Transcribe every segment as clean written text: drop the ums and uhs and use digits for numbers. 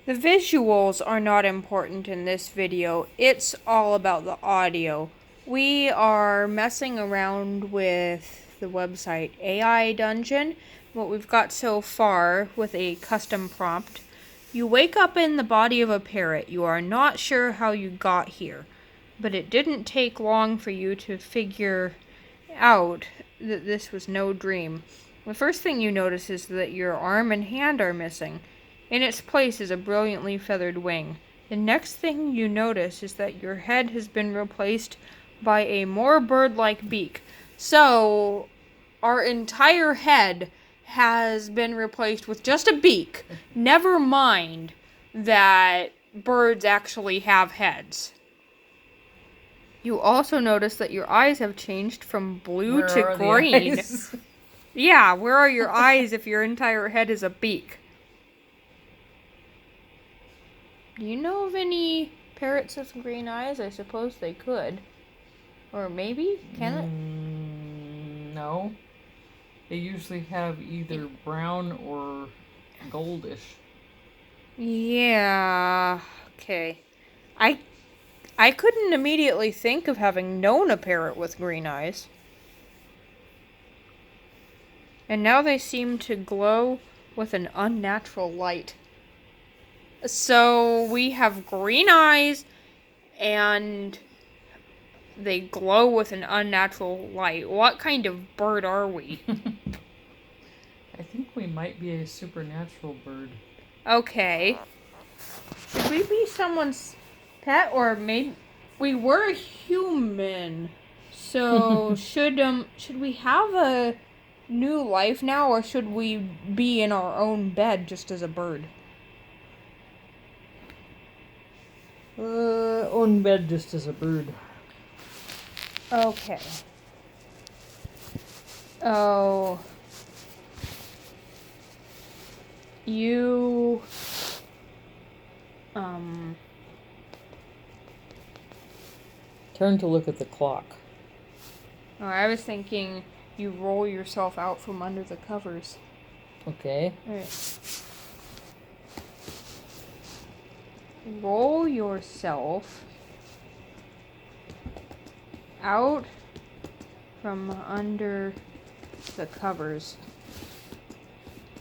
The visuals are not important in this video. It's all about the audio. We are messing around with the website AI Dungeon. What we've got so far with a custom prompt. You wake up in the body of a parrot. You are not sure how you got here, but it didn't take long for you to figure out that this was no dream. The first thing you notice is that your arm and hand are missing. In its place is a brilliantly feathered wing. The next thing you notice is that your head has been replaced by a more bird-like beak. So, our entire head has been replaced with just a beak. Never mind that birds actually have heads. You also notice that your eyes have changed from blue Where to are the green. eyes? Yeah, where are your eyes if your entire head is a beak? Do you know of any parrots with green eyes? I suppose they could. Or maybe? Can it? No. They usually have either brown or goldish. Yeah. Okay. I couldn't immediately think of having known a parrot with green eyes. And now they seem to glow with an unnatural light. So we have green eyes and they glow with an unnatural light. What kind of bird are we? I think we might be a supernatural bird. Okay. Should we be someone's pet, or maybe we were a human? So should we have a new life now, or should we be in our own bed just as a bird? On bed just as a bird. Okay. Oh. You Turn to look at the clock. Oh, I was thinking you roll yourself out from under the covers. Okay. Alright. Roll yourself out from under the covers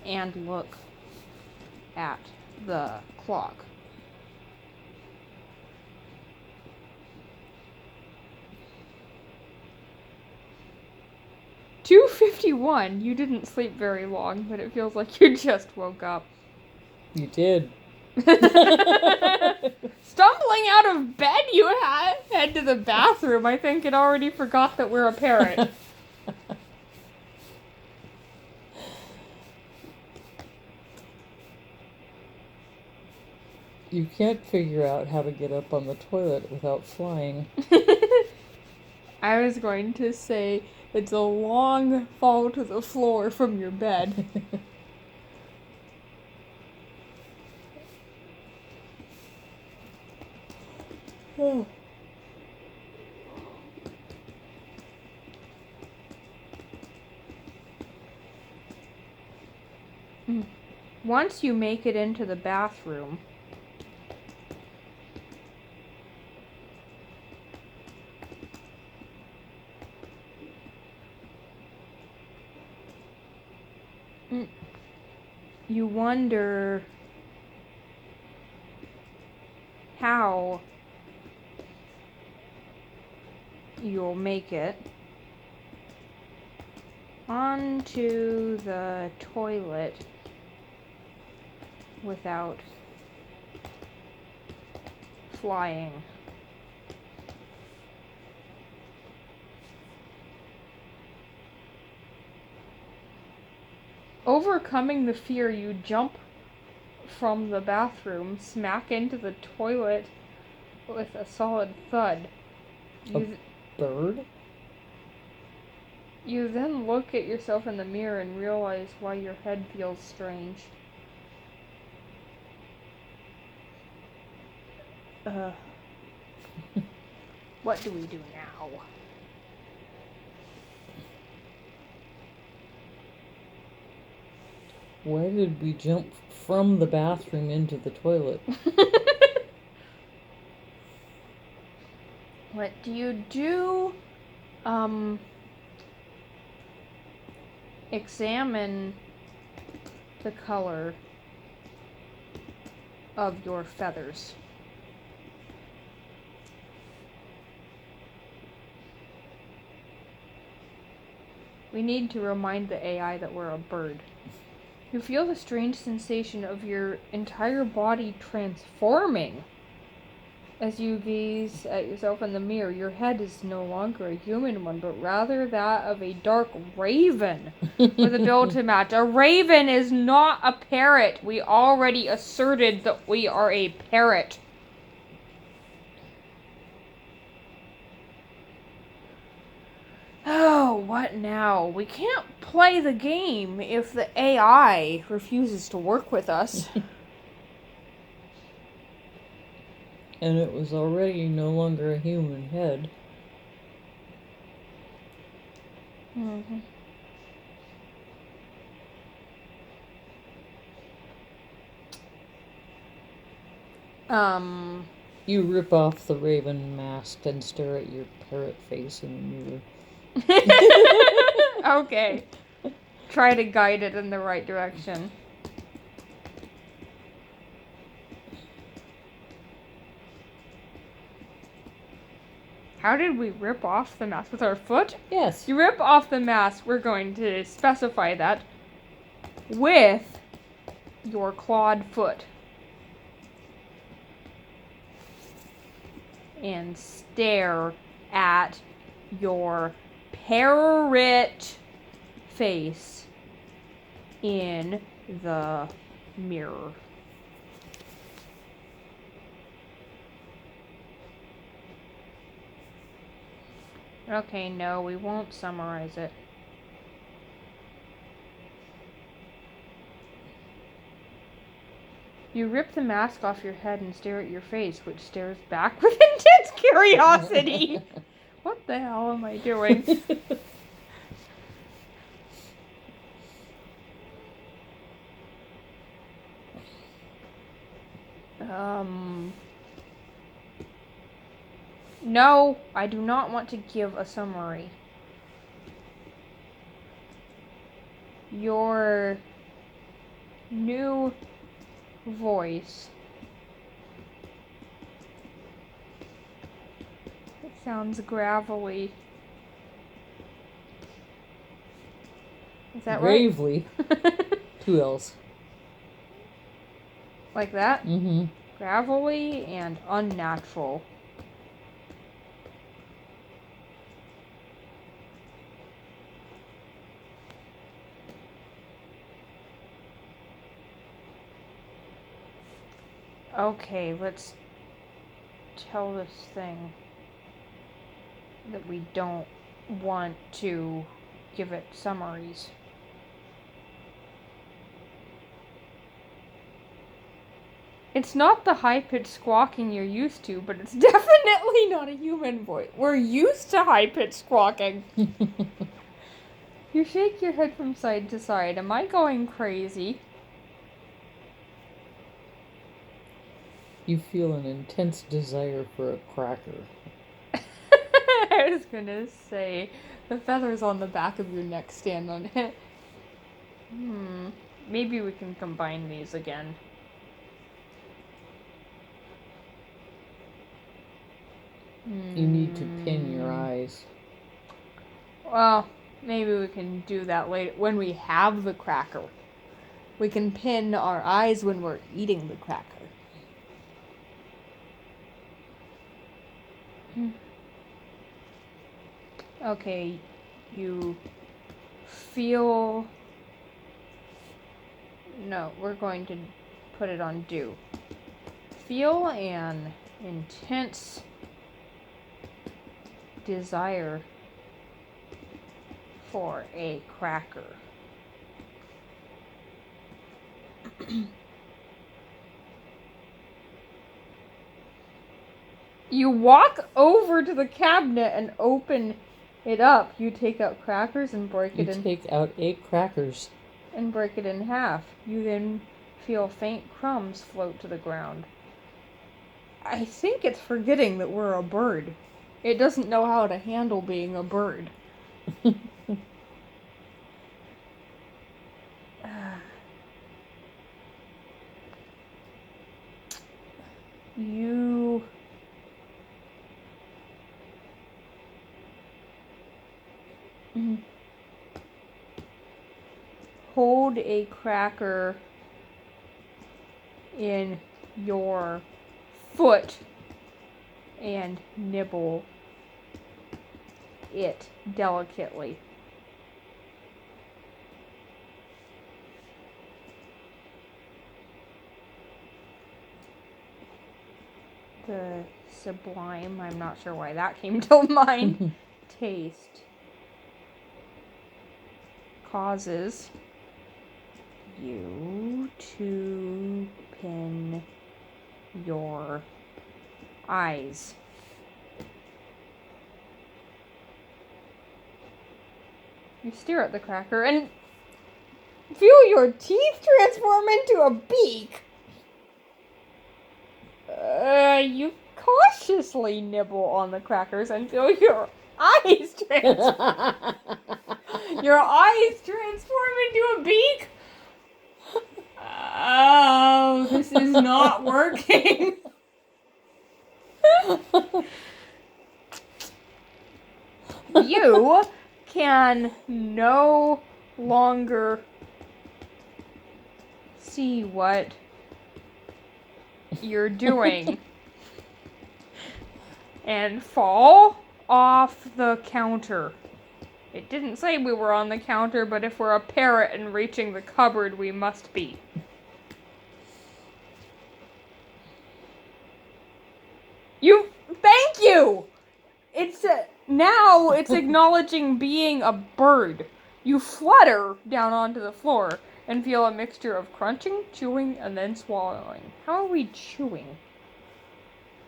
and look at the clock. "2:51. You didn't sleep very long, but it feels like you just woke up." You did. Stumbling out of bed, you head to the bathroom. I think it already forgot that we're a parrot. You can't figure out how to get up on the toilet without flying. I was going to say it's a long fall to the floor from your bed. Oh. Once you make it into the bathroom, you wonder how you'll make it onto the toilet without flying. Overcoming the fear, you jump from the bathroom, smack into the toilet with a solid thud. Bird? You then look at yourself in the mirror and realize why your head feels strange. What do we do now? Why did we jump from the bathroom into the toilet. What do you do? Examine the color of your feathers. We need to remind the AI that we're a bird. You feel the strange sensation of your entire body transforming. As you gaze at yourself in the mirror, your head is no longer a human one, but rather that of a dark raven with a bill to match. A raven is not a parrot. We already asserted that we are a parrot. Oh, what now? We can't play the game if the AI refuses to work with us. And it was already no longer a human head. Mm-hmm. You rip off the raven mask and stare at your parrot face in the mirror. Okay. Try to guide it in the right direction. How did we rip off the mask? With our foot? Yes. You rip off the mask, we're going to specify that with your clawed foot. And stare at your parrot face in the mirror. Okay, no, we won't summarize it. You rip the mask off your head and stare at your face, which stares back with intense curiosity. What the hell am I doing? No, I do not want to give a summary. Your new voice. It sounds gravelly. Is that Gravely. right? 2 L's. Like that? Mm-hmm. Gravelly and unnatural. Okay, let's tell this thing that we don't want to give it summaries. It's not the high-pitched squawking you're used to, but it's definitely not a human voice. We're used to high-pitched squawking. You shake your head from side to side. Am I going crazy? You feel an intense desire for a cracker. I was gonna say, the feathers on the back of your neck stand on it. Maybe we can combine these again. You need to pin your eyes. Well, maybe we can do that later when we have the cracker. We can pin our eyes when we're eating the cracker. Okay, you feel... No, we're going to put it on do. Feel an intense desire for a cracker. You walk over to the cabinet and open it up. You take out crackers and break it in. You take out 8 crackers. And break it in half. You then feel faint crumbs float to the ground. I think it's forgetting that we're a bird. It doesn't know how to handle being a bird. You hold a cracker in your foot and nibble it delicately. The sublime, I'm not sure why that came to mind, taste causes you to pin your eyes. You stare at the cracker and feel your teeth transform into a beak. You cautiously nibble on the crackers and feel your eyes your eyes transform into a beak. Oh, this is not working. You can no longer see what you're doing and fall off the counter. It didn't say we were on the counter, but if we're a parrot and reaching the cupboard, we must be. Thank you! Now it's acknowledging being a bird. You flutter down onto the floor and feel a mixture of crunching, chewing, and then swallowing. How are we chewing?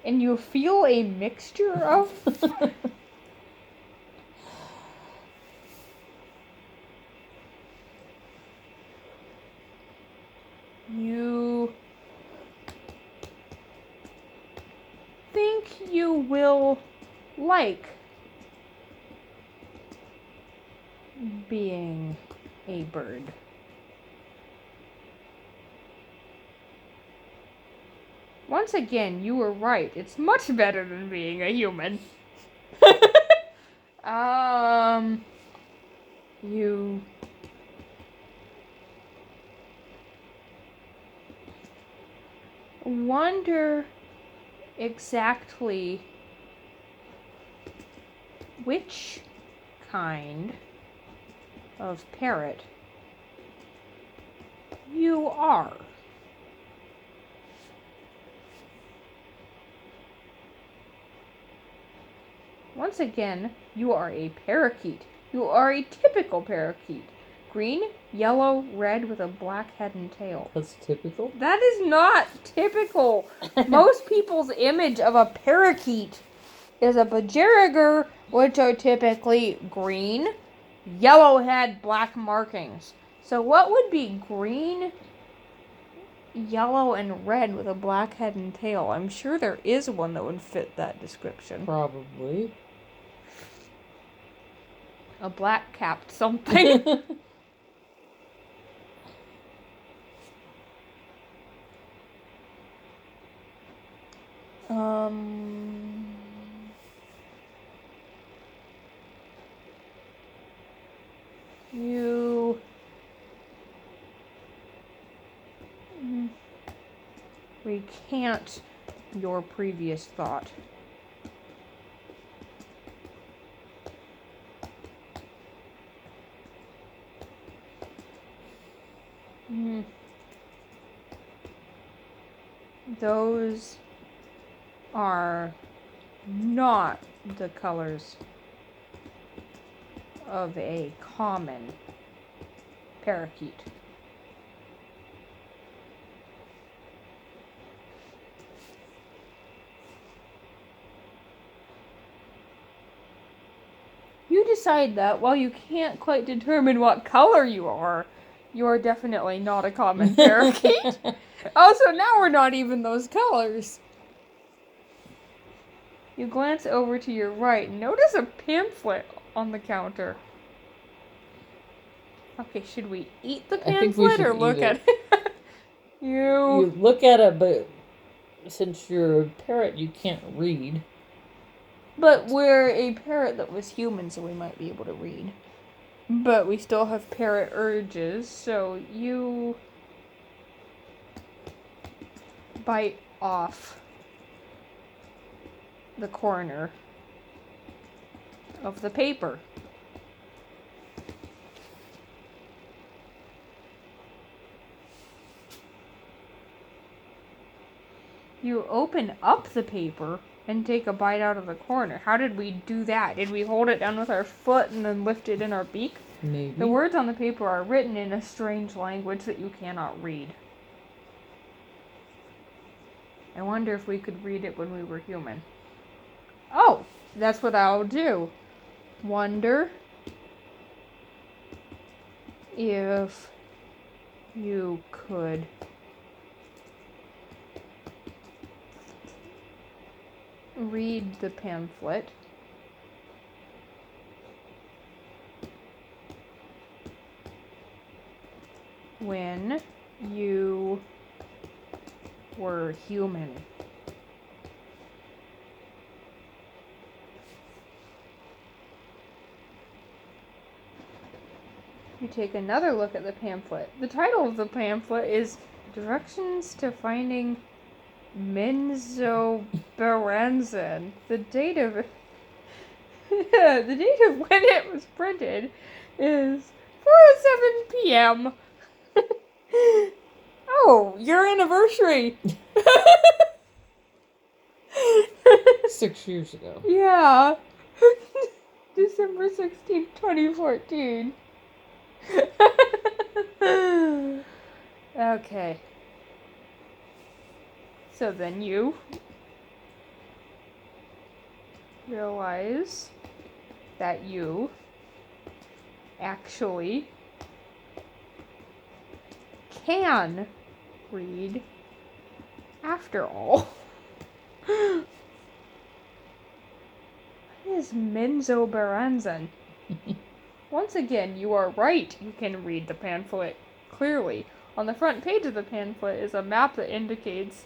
And you feel a mixture of... You think you will like being a bird. Once again, you were right. It's much better than being a human. You wonder exactly which kind of parrot you are. Once again, you are a parakeet. You are a typical parakeet. Green, yellow, red with a black head and tail. That's typical? That is not typical. Most people's image of a parakeet is a budgerigar, which are typically green, yellow head, black markings. So what would be green, yellow, and red with a black head and tail? I'm sure there is one that would fit that description. Probably. A black-capped something. You recant your previous thought. Those are not the colors of a common parakeet. You decide that while you can't quite determine what color you are, You're definitely not a common parakeet. Also, now we're not even those colors. You glance over to your right and notice a pamphlet on the counter. Okay, should we eat the I think we pamphlet should or look eat at it. it? You look at it, but since you're a parrot, you can't read. But we're a parrot that was human, so we might be able to read. But we still have parrot urges, so you bite off the corner of the paper. You open up the paper and take a bite out of the corner. How did we do that? Did we hold it down with our foot and then lift it in our beak? Maybe. The words on the paper are written in a strange language that you cannot read. I wonder if we could read it when we were human. Oh, that's what I'll do. Wonder if you could read the pamphlet when you were human. You take another look at the pamphlet. The title of the pamphlet is Directions to Finding Menzoberranzan. The date of when it was printed is 4:07 p.m. Oh, your anniversary. 6 years ago. Yeah. December 16th, 2014. Okay. So then you realize that you actually can read after all. What is Menzoberranzan? Once again, you are right. You can read the pamphlet clearly. On the front page of the pamphlet is a map that indicates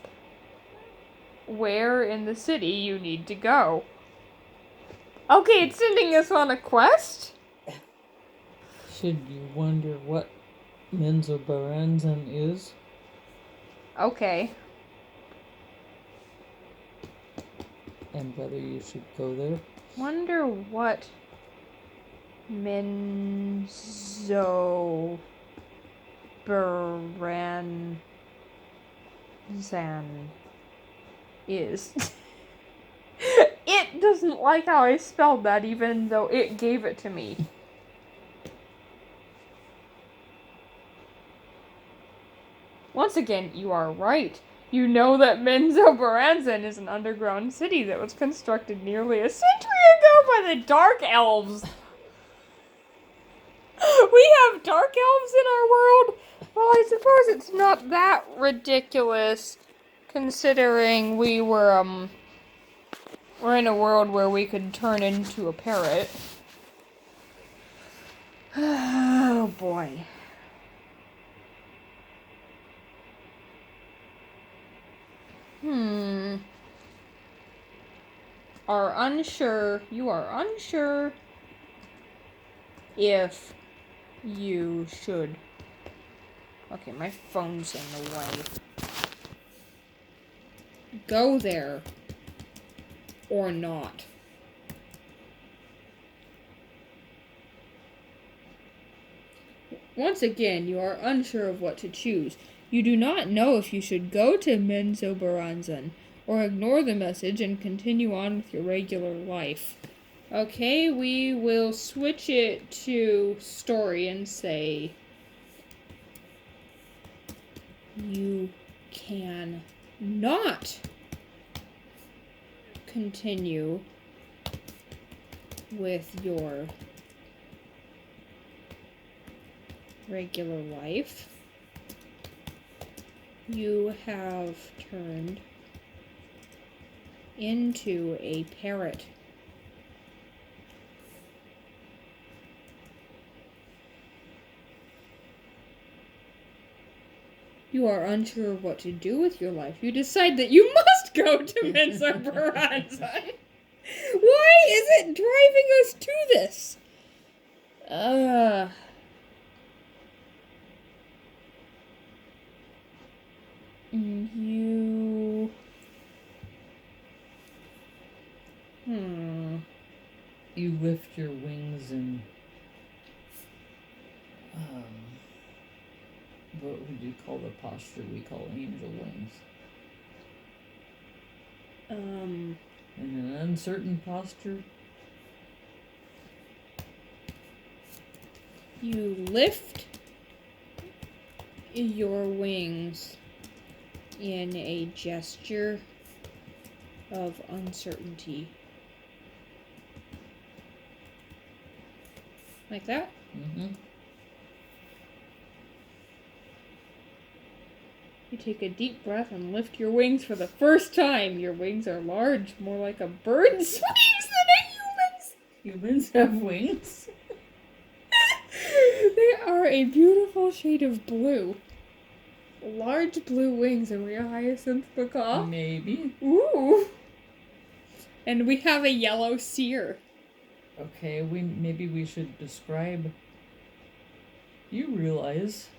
where in the city you need to go. Okay, it's sending us on a quest? Should you wonder what Menzoberranzan is? Okay. And whether you should go there? Wonder what Menzoberranzan is. It doesn't like how I spelled that, even though it gave it to me. Once again, you are right. You know that Menzoberranzan is an underground city that was constructed nearly a century ago by the Dark Elves. We have Dark Elves in our world? Well, I suppose it's not that ridiculous, considering we're in a world where we could turn into a parrot. Oh, boy. You are unsure if you should. Okay, my phone's in the way. Go there or not. Once again, you are unsure of what to choose. You do not know if you should go to Menzoberranzan or ignore the message and continue on with your regular life. Okay, we will switch it to story and say you can not continue with your regular life, you have turned into a parrot. You are unsure of what to do with your life. You decide that you must go to Mensa Baranza. Why is it driving us to this? You... You lift your wings and what would you call the posture we call angel wings? In an uncertain posture. You lift your wings in a gesture of uncertainty. Like that? Mm-hmm. You take a deep breath and lift your wings for the first time. Your wings are large, more like a bird's wings than a human's. Humans have wings? They are a beautiful shade of blue. Large blue wings. Are we a hyacinth macaw? Maybe. Ooh. And we have a yellow seer. Okay, maybe we should describe. You realize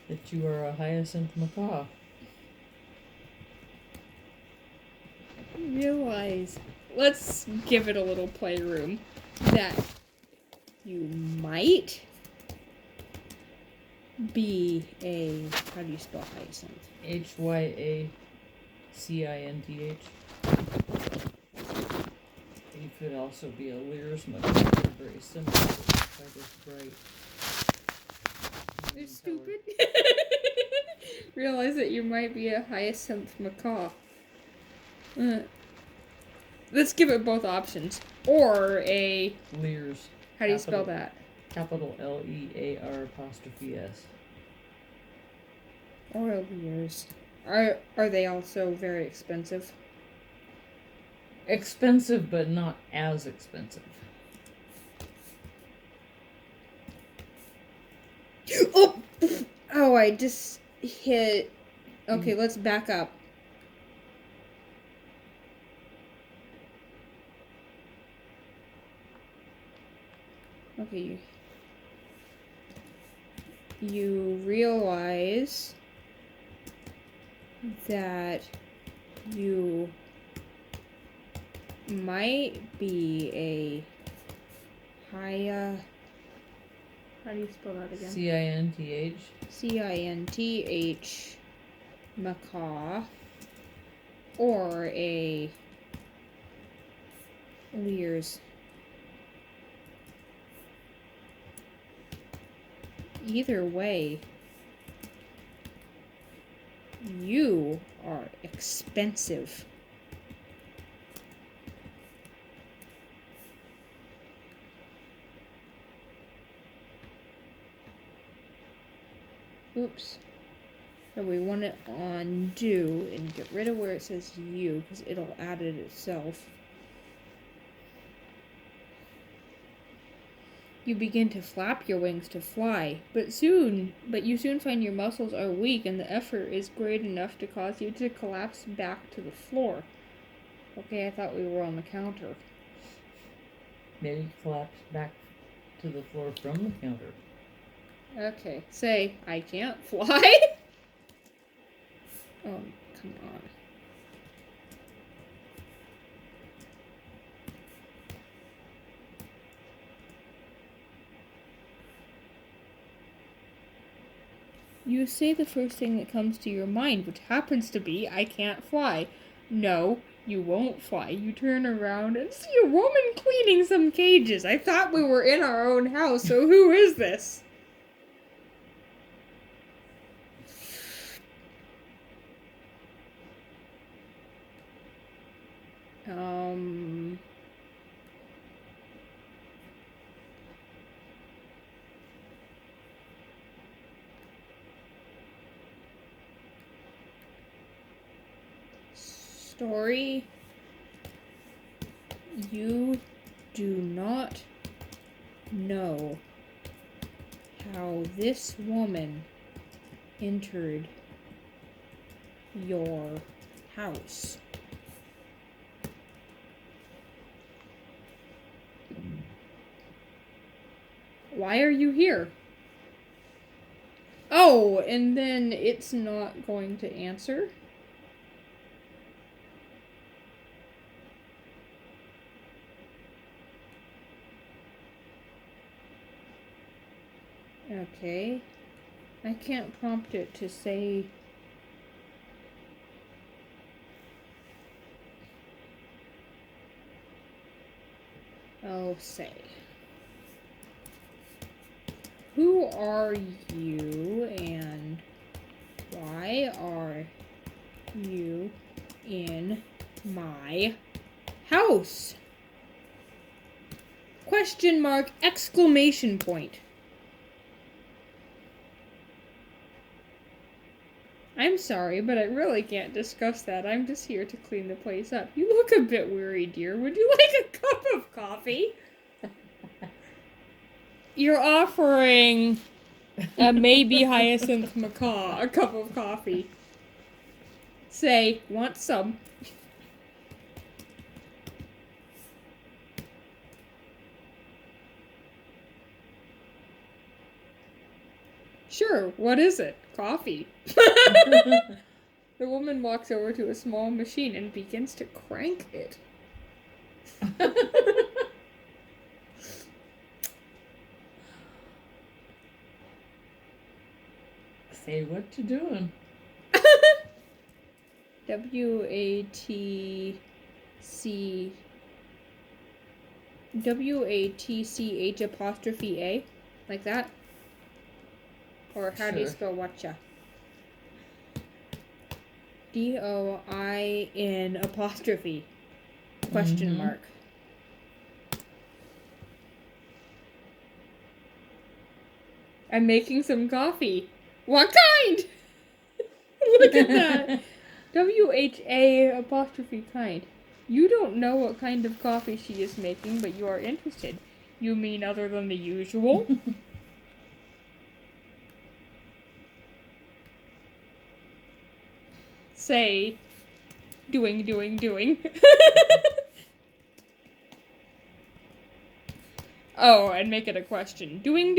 that you are a hyacinth macaw. Realize. Let's give it a little playroom. That you might be a... How do you spell hyacinth? Hyacinth. You could also be a Lear's macaw. They're very similar, but quite as bright. They're stupid. Realize that you might be a hyacinth macaw. Let's give it both options. Or a... Lear's. How do you spell that? Capital Lear''S. Or Lears. Are they also very expensive? Expensive, but not as expensive. Oh! Oh, I just hit... Okay, let's back up. Okay, you realize that you might be a How do you spell that again? Cinth macaw, or a Lear's. Either way, you are expensive. Oops. So we want to undo and get rid of where it says you, because it'll add it itself. You begin to flap your wings to fly, but you soon find your muscles are weak and the effort is great enough to cause you to collapse back to the floor. Okay, I thought we were on the counter. Maybe collapse back to the floor from the counter. Okay, say, I can't fly? Oh, come on. You say the first thing that comes to your mind, which happens to be, I can't fly. No, you won't fly. You turn around and see a woman cleaning some cages. I thought we were in our own house, so who is this? Story. You do not know how this woman entered your house. Why are you here? Oh, and then it's not going to answer? Okay. I can't prompt it to say... Oh, say. Who are you and why are you in my house? Question mark, exclamation point. I'm sorry, but I really can't discuss that. I'm just here to clean the place up. You look a bit weary, dear. Would you like a cup of coffee? You're offering a maybe hyacinth macaw a cup of coffee. Say, want some? Sure, what is it? Coffee. The woman walks over to a small machine and begins to crank it. Say what you doing. WATCH apostrophe A? Like that? Or how do you Sure. spell watcha? DOIN apostrophe. Question mark. I'm making some coffee. What kind? Look at that. WHA apostrophe kind. You don't know what kind of coffee she is making, but you are interested. You mean other than the usual? Say, doing. Oh, and make it a question. Doing?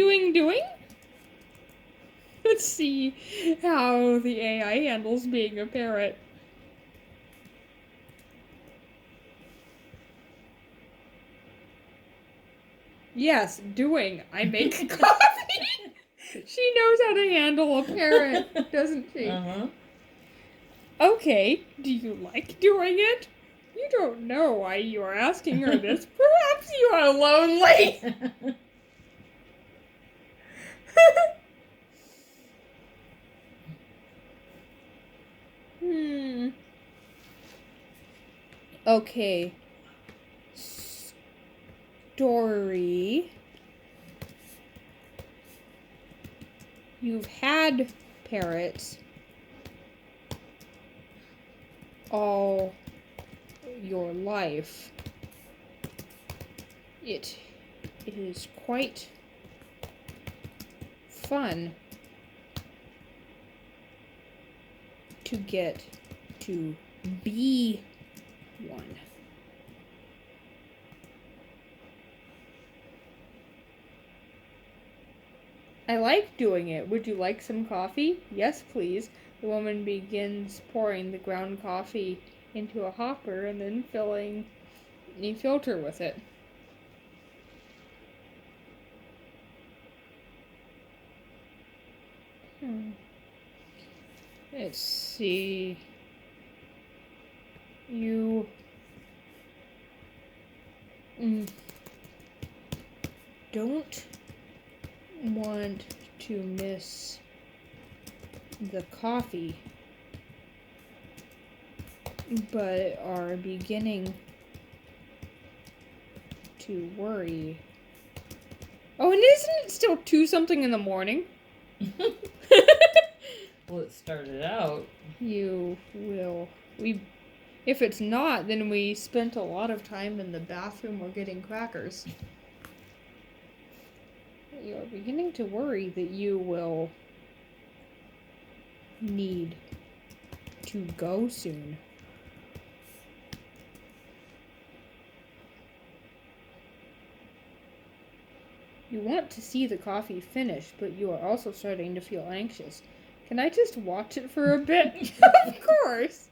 Let's see how the AI handles being a parrot. Yes, doing. I make coffee. She knows how to handle a parrot, doesn't she? Uh-huh. Okay, do you like doing it? You don't know why you are asking her this. Perhaps you are lonely. Okay. Story. You've had parrots all your life. It is quite fun to get to be one. I like doing it. Would you like some coffee? Yes, please. The woman begins pouring the ground coffee into a hopper and then filling a filter with it. Let's see. You don't want to miss the coffee, but are beginning to worry. Oh, and isn't it still 2 something in the morning? Well, it started out. We If it's not, then we spent a lot of time in the bathroom or getting crackers. You're beginning to worry that you will need to go soon. You want to see the coffee finish, but you are also starting to feel anxious. Can I just watch it for a bit? Of course.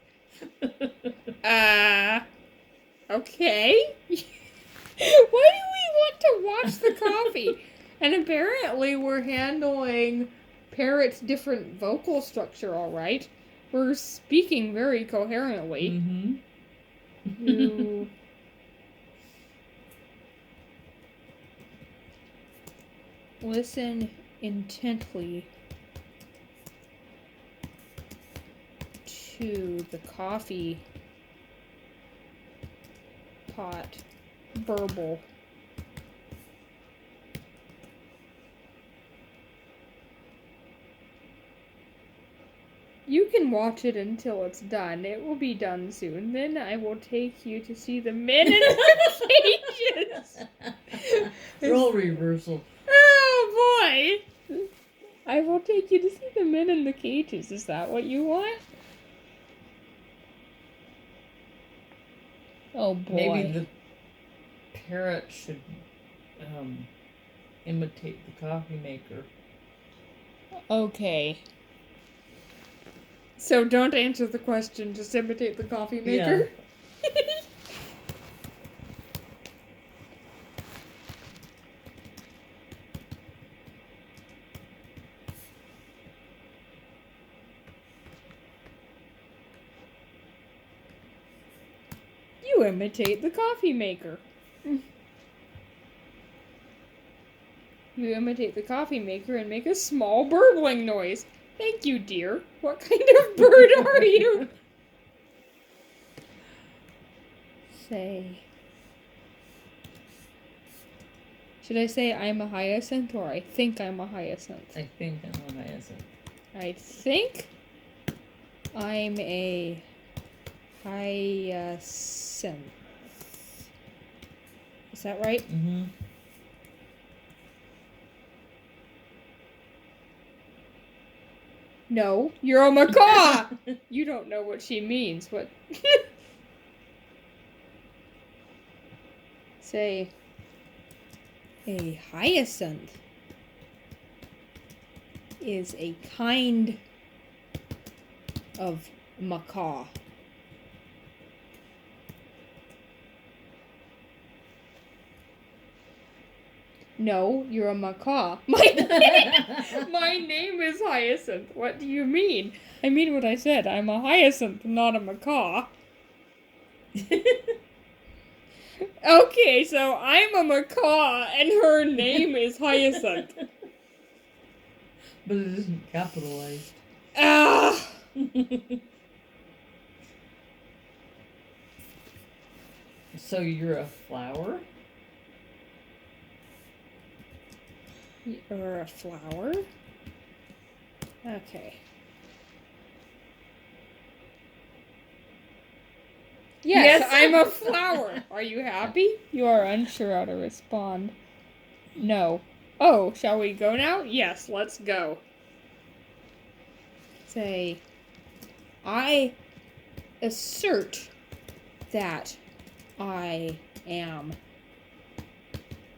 Okay. Why do we want to watch the coffee? And apparently we're handling Parrot's different vocal structure all right. We're speaking very coherently. Mm-hmm. You... Listen intently to the coffee pot burble. You can watch it until it's done. It will be done soon. Then I will take you to see the men in the cages. Role reversal. Oh boy! I will take you to see the men in the cages. Is that what you want? Oh boy. Maybe the parrot should imitate the coffee maker. Okay. So don't answer the question, just imitate the coffee maker? Yeah. You imitate the coffee maker. You imitate the coffee maker and make a small burbling noise. Thank you, dear. What kind of bird are you? Say. Should I say I'm a hyacinth or I think I'm a hyacinth? I think I'm a hyacinth. I think I'm a hyacinth. Is that right? Mm-hmm. No, you're a macaw! You don't know what she means. What? Say, a hyacinth is a kind of macaw. No, you're a macaw. My name is Hyacinth. What do you mean? I mean what I said. I'm a hyacinth, not a macaw. Okay, so I'm a macaw and her name is Hyacinth. But it isn't capitalized. Ah! So you're a flower? Or a flower? Okay. Yes, I'm a flower. Are you happy? You are unsure how to respond. No. Oh, shall we go now? Yes, let's go. Say, I assert that I am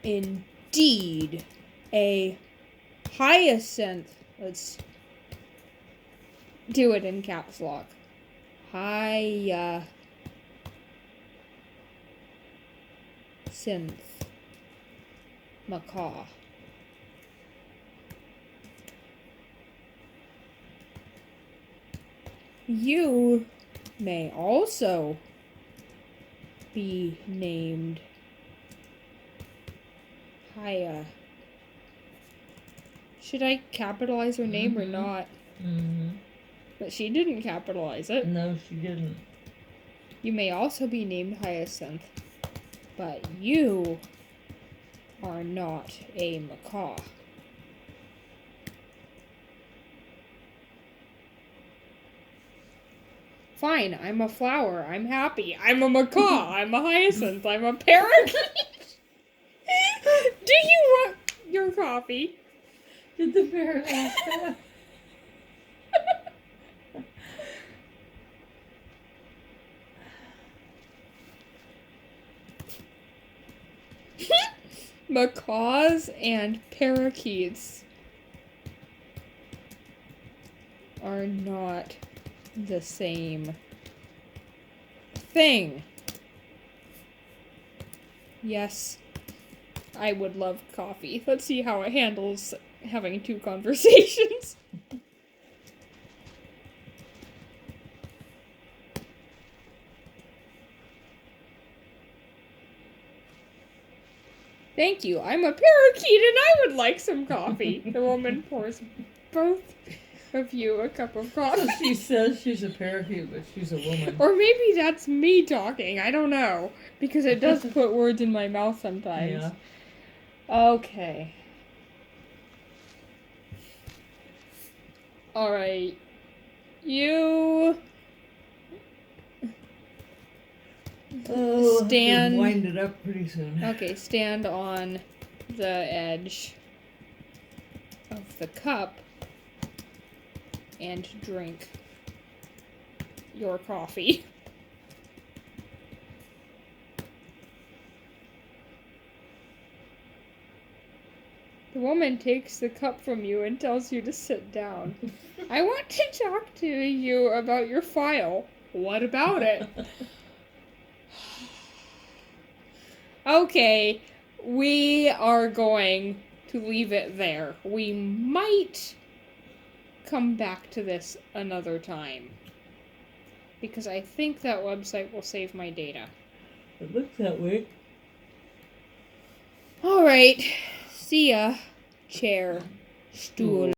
indeed a hyacinth. Let's do it in caps lock. Hyacinth macaw. You may also be named Haya. Should I capitalize her name or not? Mm-hmm. But she didn't capitalize it. No, she didn't. You may also be named Hyacinth, but you are not a macaw. Fine, I'm a flower. I'm happy. I'm a macaw. I'm a hyacinth. I'm a parakeet. Do you want your coffee? Did the bear ask that? Macaws and parakeets are not the same thing. Yes, I would love coffee. Let's see how it handles having two conversations. Thank you. I'm a parakeet and I would like some coffee. The woman pours both of you a cup of coffee. She says she's a parakeet, but she's a woman. Or maybe that's me talking. I don't know. Because it does put words in my mouth sometimes. Yeah. Okay. Alright. You Oh, stand. we'll wind it up pretty soon. Okay, stand on the edge of the cup and drink your coffee. The woman takes the cup from you and tells you to sit down. I want to talk to you about your file. What about it? Okay, we are going to leave it there. We might come back to this another time. Because I think that website will save my data. It looks that way. Alright, see ya. Chair, stool.